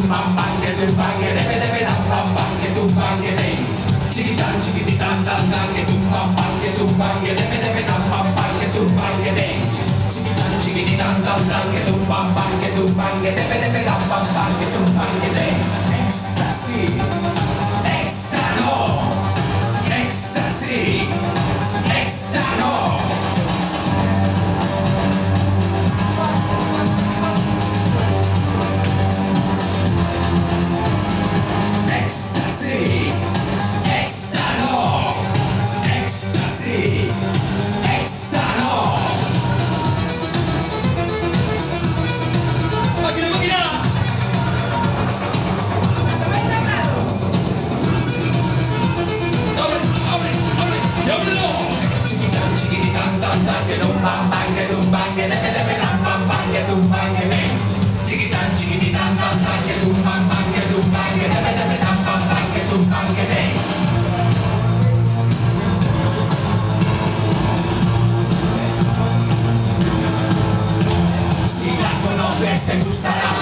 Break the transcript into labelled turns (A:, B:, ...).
A: bam bam que tum bam que debe debe dam bam bam que tum bam que de. Chiquitan chiquititan dan dan que tum bam bam que tum bam que debe debe dam bam bam que tum bam que de. Chiquitan chiquititan dan dan que tum bam bam que tum bam que debe debe dam bam bam que tum bam que de. Ecstasy, extano, ecstasy, extano. Que tum bam bam que tum bam que debe debe dam bam bam que tum bam que de. Chiquitan chiquititan dan dan que tum bam bam que tum bam que debe debe dam bam bam que tum bam que de. Si la conoces te gustará.